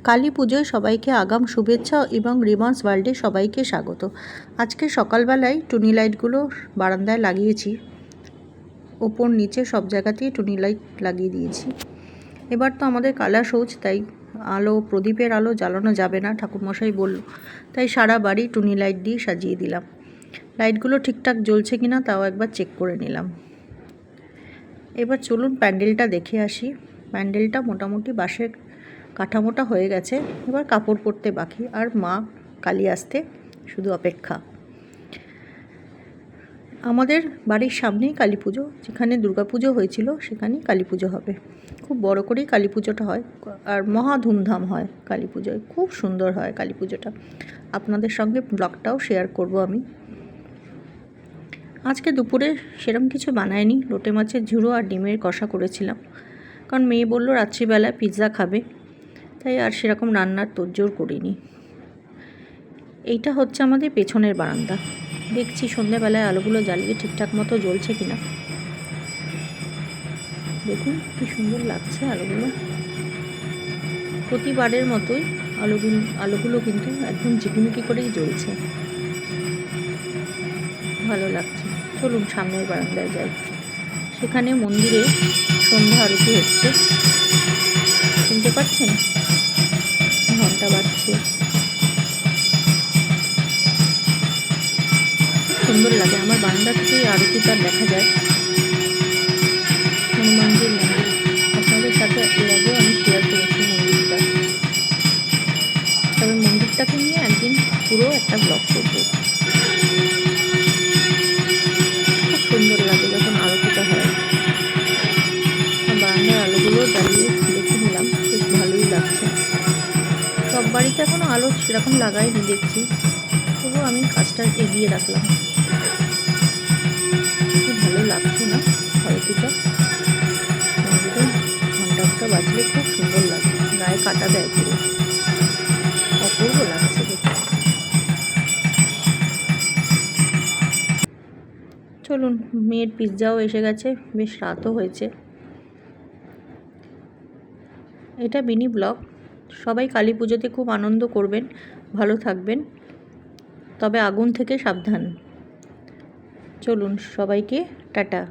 কালী পুজোয় সবাইকে আগাম শুভেচ্ছা এবং রিবন্স ওয়ার্ল্ডে সবাইকে স্বাগত। আজকে সকালবেলায় টুনি লাইটগুলো বারান্দায় লাগিয়েছি, ওপর নিচে সব জায়গাতেই টুনি লাইট লাগিয়ে দিয়েছি। এবার তো আমাদের কালা সৌজ, তাই প্রদীপের আলো জ্বালানো যাবে না, ঠাকুরমশাই বলল, তাই সারা বাড়ি টুনি লাইট দিয়ে সাজিয়ে দিলাম। লাইটগুলো ঠিকঠাক জ্বলছে কিনা তাও একবার চেক করে নিলাম। এবার চলুন প্যান্ডেলটা দেখে আসি। প্যান্ডেলটা মোটামুটি বাঁশের কাঠামোটা হয়ে গেছে, এবার কাপড় পরতে বাকি, আর মা কালী আসতে শুধু অপেক্ষা। আমাদের বাড়ির সামনেই কালী পুজো, যেখানে দুর্গা পুজো হয়েছিল সেখানেই কালী পুজো হবে। খুব বড় করেই কালী পুজোটা হয়, আর মহা ধুমধাম হয় কালী পুজোয়, খুব সুন্দর হয় কালী পুজোটা। আপনাদের সঙ্গে ব্লগটাও শেয়ার করব আমি। আজকে দুপুরে সেরকম কিছু বানায়নি, লোটে মাছের ঝুড়ো আর ডিমের কষা করেছিলাম, কারণ মেয়ে বলল রাত্রিবেলায় পিৎজা খাবে, তাই আর সেরকম রান্নার তোড়জোড় করিনি। এইটা হচ্ছে আমাদের পেছনের বারান্দা। দেখছি সন্ধ্যাবেলায় আলোগুলো জ্বালিয়ে ঠিকঠাক মতো জ্বলছে কিনা। দেখুন কি সুন্দর লাগছে আলোগুলো। প্রতিবারের মতোই আলোগুলো কিন্তু একদম ঝিকিমিকি করেই জ্বলছে, ভালো লাগছে। চলুন সামনের বারান্দায় যাই। সেখানে মন্দিরে সন্ধ্যা আরতি হচ্ছে, শুনতে পাচ্ছেন? ঘন্টা বাজছে, সুন্দর লাগে। আমার বারান্দা থেকেই আরতিটা দেখা যায়। হনুমানজির মন্দির, আপনাদের সাথে এর আগেও আমি শেয়ার করেছি মন্দিরটা, তবে মন্দিরটাকে নিয়ে একদিন পুরো একটা ব্লগ করবো। খুব সুন্দর লাগে যখন আরতিটা হয়। বারান্দার আলোগুলো জ্বালিয়ে দেখে নিলাম, বেশ ভালোই লাগছে। সব বাড়িতে এখনও আলো সেরকম লাগাইনি দেখছি, তবুও আমি কাজটা এগিয়ে রাখলাম। খুব ভালো লাগছে না আরতিটা? মন্দিরে ঘন্টা বাজলে খুব সুন্দর লাগে, গায়ে কাটা দেয় পুরো, অপূর্ব লাগছে দেখতে। চলুন, মেয়ের পিৎজাও এসে গেছে, বেশ রাতও হয়েছে। এটা মিনি ব্লগ। সবাই কালী পুজোতে খুব আনন্দ করবেন, ভালো থাকবেন, তবে আগুন থেকে সাবধান। চলুন, সবাইকে টাটা।